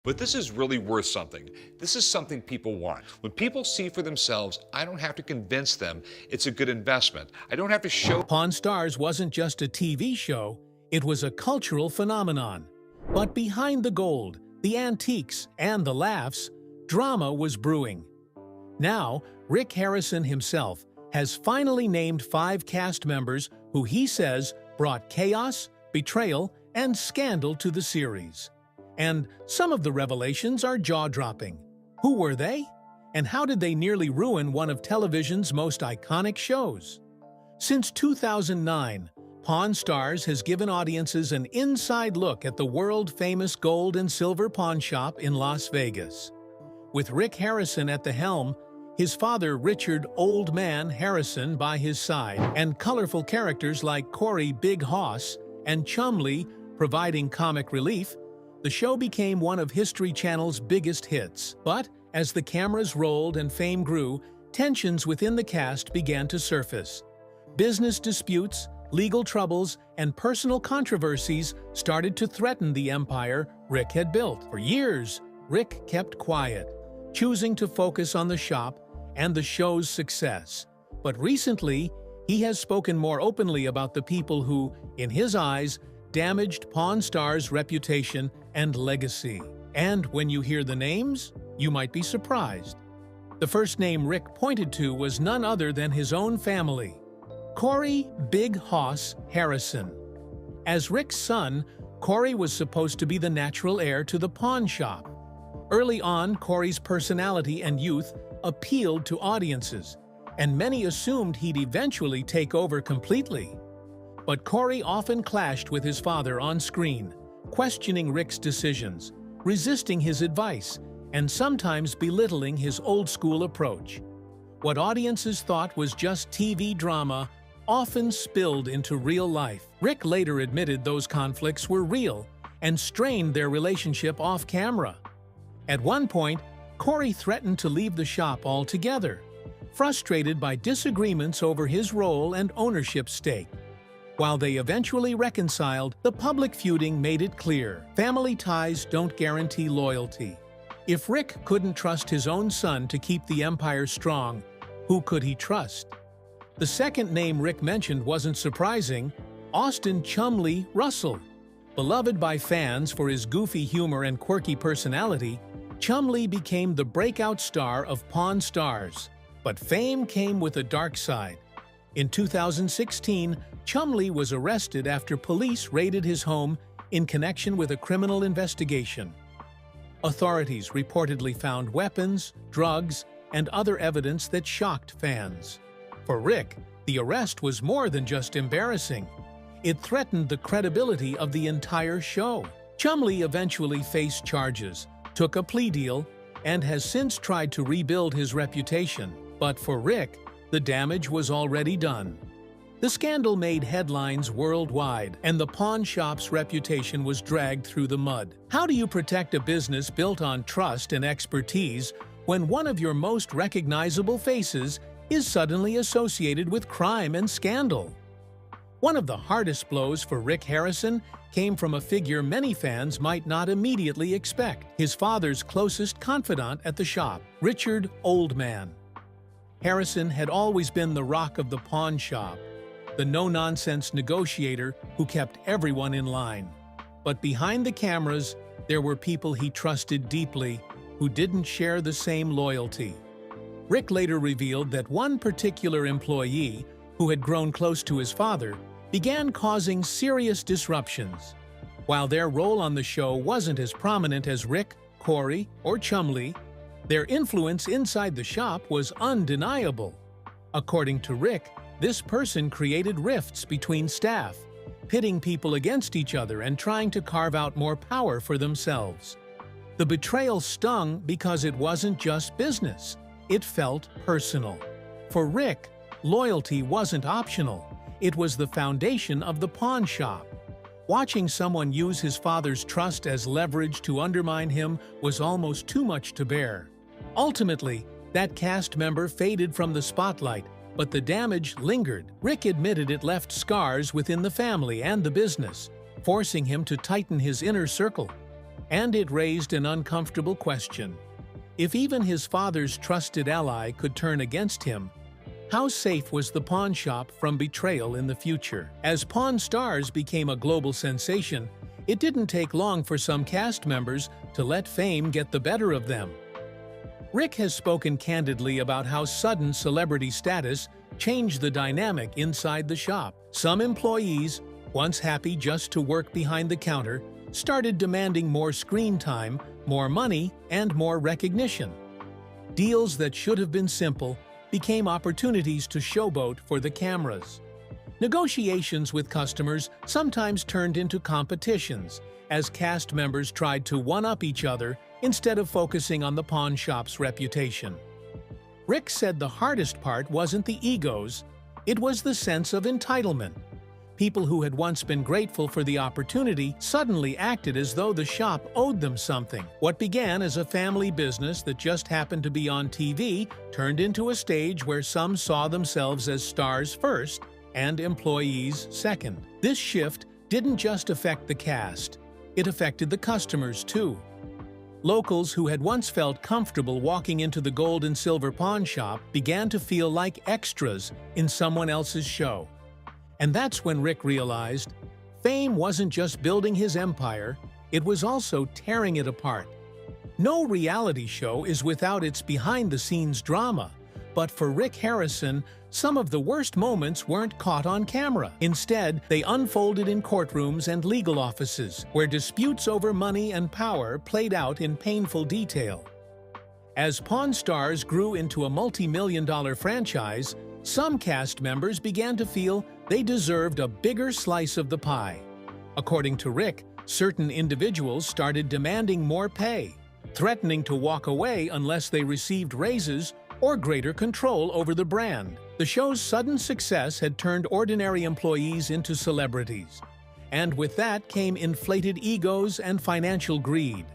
But this is really worth something. This is something people want. When people see for themselves, I don't have to convince them it's a good investment. I don't have to show. Pawn Stars wasn't just a TV show, it was a cultural phenomenon. But behind the gold, the antiques, and the laughs, drama was brewing. Now, Rick Harrison himself has finally named 5 cast members who he says brought chaos, betrayal, and scandal to the series. And some of the revelations are jaw-dropping. Who were they? And how did they nearly ruin one of television's most iconic shows? Since 2009, Pawn Stars has given audiences an inside look at the world-famous gold and silver pawn shop in Las Vegas. With Rick Harrison at the helm, his father Richard "Old Man" Harrison by his side, and colorful characters like Corey "Big Hoss" and Chumlee providing comic relief, the show became one of History Channel's biggest hits. But as the cameras rolled and fame grew, tensions within the cast began to surface. Business disputes, legal troubles, and personal controversies started to threaten the empire Rick had built. For years, Rick kept quiet, choosing to focus on the shop and the show's success. But recently, he has spoken more openly about the people who, in his eyes, damaged Pawn Stars' reputation and legacy. And when you hear the names, you might be surprised. The first name Rick pointed to was none other than his own family, Corey "Big Hoss" Harrison. As Rick's son, Corey was supposed to be the natural heir to the pawn shop. Early on, Corey's personality and youth appealed to audiences, and many assumed he'd eventually take over completely. But Corey often clashed with his father on screen, questioning Rick's decisions, resisting his advice, and sometimes belittling his old-school approach. What audiences thought was just TV drama often spilled into real life. Rick later admitted those conflicts were real and strained their relationship off-camera. At one point, Corey threatened to leave the shop altogether, frustrated by disagreements over his role and ownership stake. While they eventually reconciled, the public feuding made it clear family ties don't guarantee loyalty. If Rick couldn't trust his own son to keep the empire strong, who could he trust? The second name Rick mentioned wasn't surprising: Austin "Chumlee" Russell. Beloved by fans for his goofy humor and quirky personality, Chumlee became the breakout star of Pawn Stars. But fame came with a dark side. In 2016, Chumlee was arrested after police raided his home in connection with a criminal investigation. Authorities reportedly found weapons, drugs, and other evidence that shocked fans. For Rick, the arrest was more than just embarrassing. It threatened the credibility of the entire show. Chumlee eventually faced charges, took a plea deal, and has since tried to rebuild his reputation. But for Rick, the damage was already done. The scandal made headlines worldwide, and the pawn shop's reputation was dragged through the mud. How do you protect a business built on trust and expertise when one of your most recognizable faces is suddenly associated with crime and scandal? One of the hardest blows for Rick Harrison came from a figure many fans might not immediately expect: his father's closest confidant at the shop, Richard "Old Man." Harrison had always been the rock of the pawn shop, the no-nonsense negotiator who kept everyone in line. But behind the cameras, there were people he trusted deeply who didn't share the same loyalty. Rick later revealed that one particular employee, who had grown close to his father, began causing serious disruptions. While their role on the show wasn't as prominent as Rick, Corey, or Chumlee, their influence inside the shop was undeniable. According to Rick, this person created rifts between staff, pitting people against each other and trying to carve out more power for themselves. The betrayal stung because it wasn't just business. It felt personal. For Rick, loyalty wasn't optional. It was the foundation of the pawn shop. Watching someone use his father's trust as leverage to undermine him was almost too much to bear. Ultimately, that cast member faded from the spotlight, but the damage lingered. Rick admitted it left scars within the family and the business, forcing him to tighten his inner circle. And it raised an uncomfortable question. If even his father's trusted ally could turn against him, how safe was the pawn shop from betrayal in the future? As Pawn Stars became a global sensation, it didn't take long for some cast members to let fame get the better of them. Rick has spoken candidly about how sudden celebrity status changed the dynamic inside the shop. Some employees, once happy just to work behind the counter, started demanding more screen time, more money, and more recognition. Deals that should have been simple became opportunities to showboat for the cameras. Negotiations with customers sometimes turned into competitions, as cast members tried to one-up each other instead of focusing on the pawn shop's reputation. Rick said the hardest part wasn't the egos, it was the sense of entitlement. People who had once been grateful for the opportunity suddenly acted as though the shop owed them something. What began as a family business that just happened to be on TV turned into a stage where some saw themselves as stars first and employees second. This shift didn't just affect the cast, it affected the customers too. Locals who had once felt comfortable walking into the gold and silver pawn shop began to feel like extras in someone else's show. And that's when Rick realized fame wasn't just building his empire, it was also tearing it apart. No reality show is without its behind-the-scenes drama, but for Rick Harrison, some of the worst moments weren't caught on camera. Instead, they unfolded in courtrooms and legal offices, where disputes over money and power played out in painful detail. As Pawn Stars grew into a multi-million-dollar franchise, some cast members began to feel they deserved a bigger slice of the pie. According to Rick, certain individuals started demanding more pay, threatening to walk away unless they received raises or greater control over the brand. The show's sudden success had turned ordinary employees into celebrities, and with that came inflated egos and financial greed.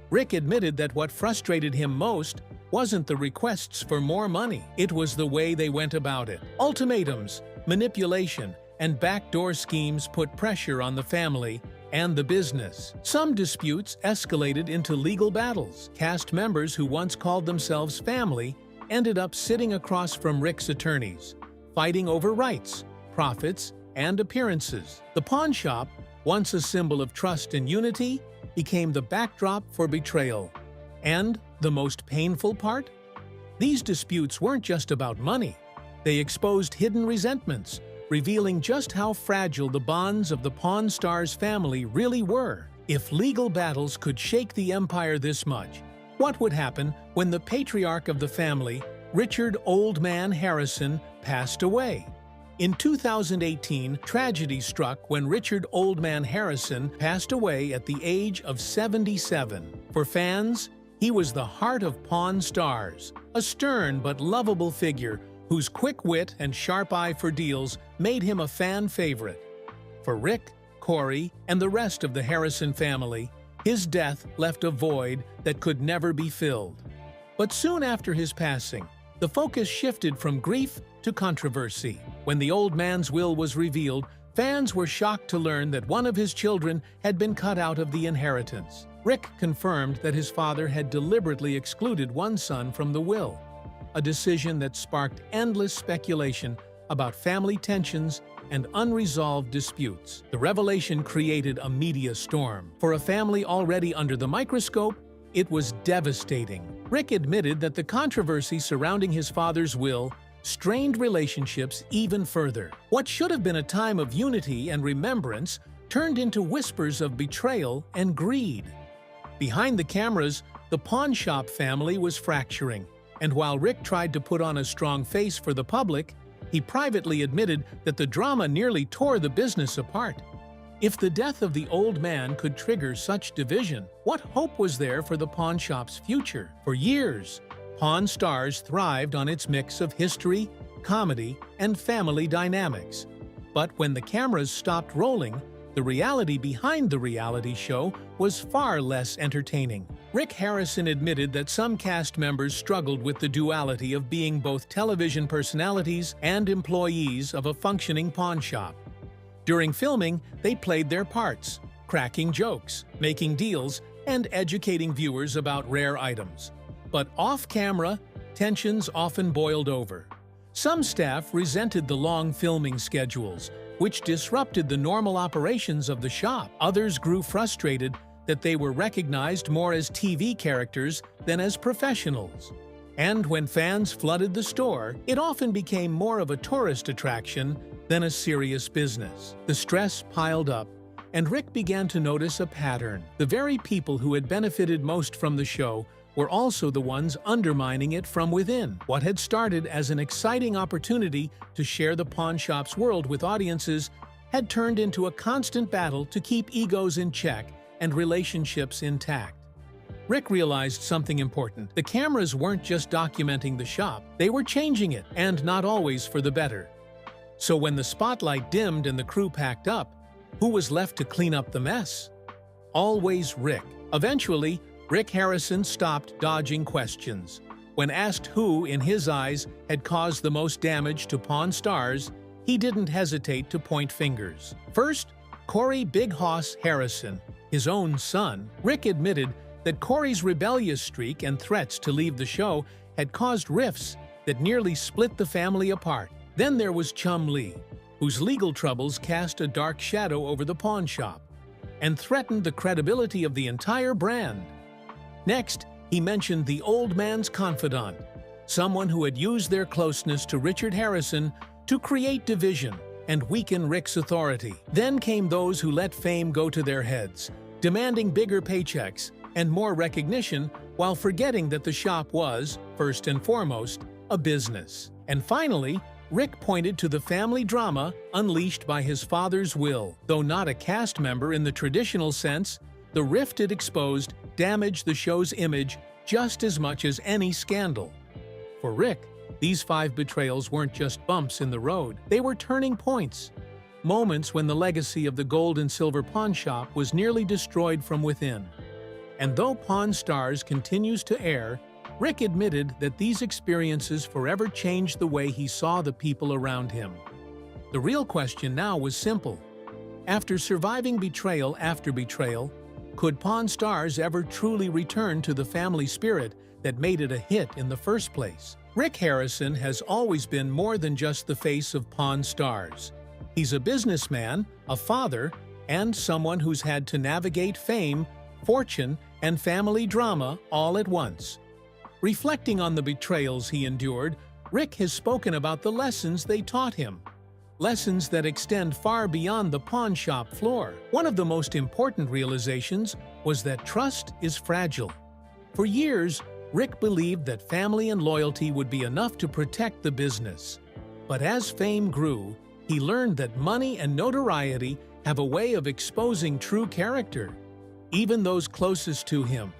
Rick admitted that what frustrated him most wasn't the requests for more money, it was the way they went about it. Ultimatums, manipulation, and backdoor schemes put pressure on the family and the business. Some disputes escalated into legal battles. Cast members who once called themselves family ended up sitting across from Rick's attorneys, fighting over rights, profits, and appearances. The pawn shop, once a symbol of trust and unity, became the backdrop for betrayal. And the most painful part? These disputes weren't just about money. They exposed hidden resentments, revealing just how fragile the bonds of the Pawn Stars family really were. If legal battles could shake the empire this much, what would happen when the patriarch of the family, Richard Old Man Harrison, passed away? In 2018, tragedy struck when Richard Old Man Harrison passed away at the age of 77. For fans, he was the heart of Pawn Stars, a stern but lovable figure whose quick wit and sharp eye for deals made him a fan favorite. For Rick, Corey, and the rest of the Harrison family, his death left a void that could never be filled. But soon after his passing, the focus shifted from grief to controversy. When the old man's will was revealed, fans were shocked to learn that one of his children had been cut out of the inheritance. Rick confirmed that his father had deliberately excluded one son from the will, a decision that sparked endless speculation about family tensions and unresolved disputes. The revelation created a media storm. For a family already under the microscope, it was devastating. Rick admitted that the controversy surrounding his father's will strained relationships even further. What should have been a time of unity and remembrance turned into whispers of betrayal and greed. Behind the cameras, the pawn shop family was fracturing, and while Rick tried to put on a strong face for the public, he privately admitted that the drama nearly tore the business apart. If the death of the old man could trigger such division, what hope was there for the pawn shop's future? For years, Pawn Stars thrived on its mix of history, comedy, and family dynamics. But when the cameras stopped rolling, the reality behind the reality show was far less entertaining. Rick Harrison admitted that some cast members struggled with the duality of being both television personalities and employees of a functioning pawn shop. During filming, they played their parts, cracking jokes, making deals, and educating viewers about rare items. But off-camera, tensions often boiled over. Some staff resented the long filming schedules, which disrupted the normal operations of the shop. Others grew frustrated that they were recognized more as TV characters than as professionals. And when fans flooded the store, it often became more of a tourist attraction than a serious business. The stress piled up, and Rick began to notice a pattern. The very people who had benefited most from the show were also the ones undermining it from within. What had started as an exciting opportunity to share the pawn shop's world with audiences had turned into a constant battle to keep egos in check and relationships intact. Rick realized something important. The cameras weren't just documenting the shop, they were changing it, and not always for the better. So when the spotlight dimmed and the crew packed up, who was left to clean up the mess? Always Rick. Eventually, Rick Harrison stopped dodging questions. When asked who, in his eyes, had caused the most damage to Pawn Stars, he didn't hesitate to point fingers. First, Corey Big Hoss Harrison, his own son. Rick admitted that Corey's rebellious streak and threats to leave the show had caused rifts that nearly split the family apart. Then there was Chumlee, whose legal troubles cast a dark shadow over the pawn shop and threatened the credibility of the entire brand. Next, he mentioned the old man's confidant, someone who had used their closeness to Richard Harrison to create division and weaken Rick's authority. Then came those who let fame go to their heads, demanding bigger paychecks and more recognition while forgetting that the shop was, first and foremost, a business. And finally, Rick pointed to the family drama unleashed by his father's will. Though not a cast member in the traditional sense, the rift it exposed damaged the show's image just as much as any scandal. For Rick, these 5 betrayals weren't just bumps in the road, they were turning points. Moments when the legacy of the gold and silver pawn shop was nearly destroyed from within. And though Pawn Stars continues to air, Rick admitted that these experiences forever changed the way he saw the people around him. The real question now was simple. After surviving betrayal after betrayal, could Pawn Stars ever truly return to the family spirit that made it a hit in the first place? Rick Harrison has always been more than just the face of Pawn Stars. He's a businessman, a father, and someone who's had to navigate fame, fortune, and family drama all at once. Reflecting on the betrayals he endured, Rick has spoken about the lessons they taught him. Lessons that extend far beyond the pawn shop floor. One of the most important realizations was that trust is fragile. For years, Rick believed that family and loyalty would be enough to protect the business. But as fame grew, he learned that money and notoriety have a way of exposing true character. Even those closest to him,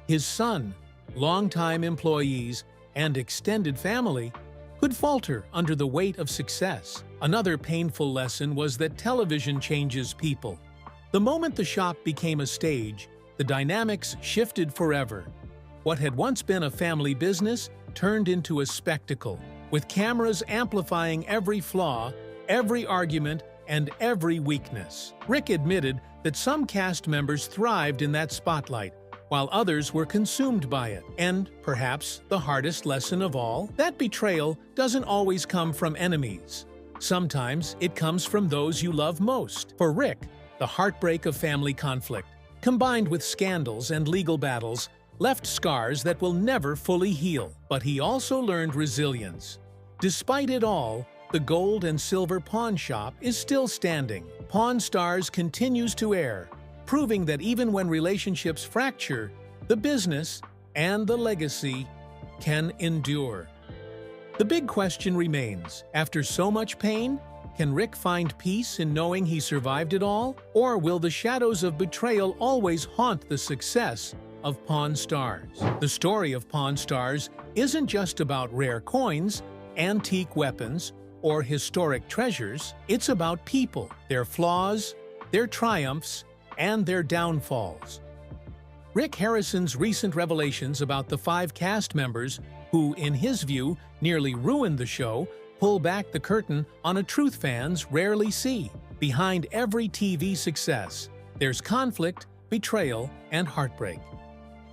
his son, longtime employees, and extended family, could falter under the weight of success. Another painful lesson was that television changes people. The moment the shop became a stage, the dynamics shifted forever. What had once been a family business turned into a spectacle, with cameras amplifying every flaw, every argument, and every weakness. Rick admitted that some cast members thrived in that spotlight, while others were consumed by it. And, perhaps the hardest lesson of all, that betrayal doesn't always come from enemies. Sometimes it comes from those you love most. For Rick, the heartbreak of family conflict, combined with scandals and legal battles, left scars that will never fully heal. But he also learned resilience. Despite it all, the gold and silver pawn shop is still standing. Pawn Stars continues to air, proving that even when relationships fracture, the business and the legacy can endure. The big question remains, after so much pain, can Rick find peace in knowing he survived it all? Or will the shadows of betrayal always haunt the success of Pawn Stars? The story of Pawn Stars isn't just about rare coins, antique weapons, or historic treasures. It's about people, their flaws, their triumphs, and their downfalls. Rick Harrison's recent revelations about the 5 cast members who, in his view, nearly ruined the show, pull back the curtain on a truth fans rarely see. Behind every TV success, there's conflict, betrayal, and heartbreak.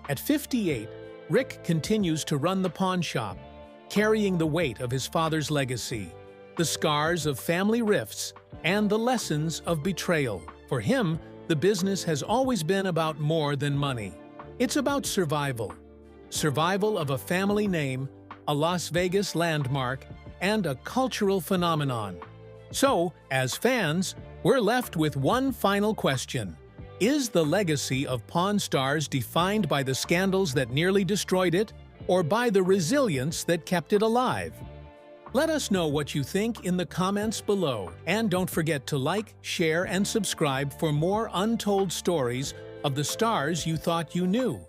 At 58, Rick continues to run the pawn shop, carrying the weight of his father's legacy, the scars of family rifts, and the lessons of betrayal. For him, the business has always been about more than money. It's about survival. Survival of a family name, a Las Vegas landmark, and a cultural phenomenon. So, as fans, we're left with one final question. Is the legacy of Pawn Stars defined by the scandals that nearly destroyed it, or by the resilience that kept it alive? Let us know what you think in the comments below, and don't forget to like, share, and subscribe for more untold stories of the stars you thought you knew.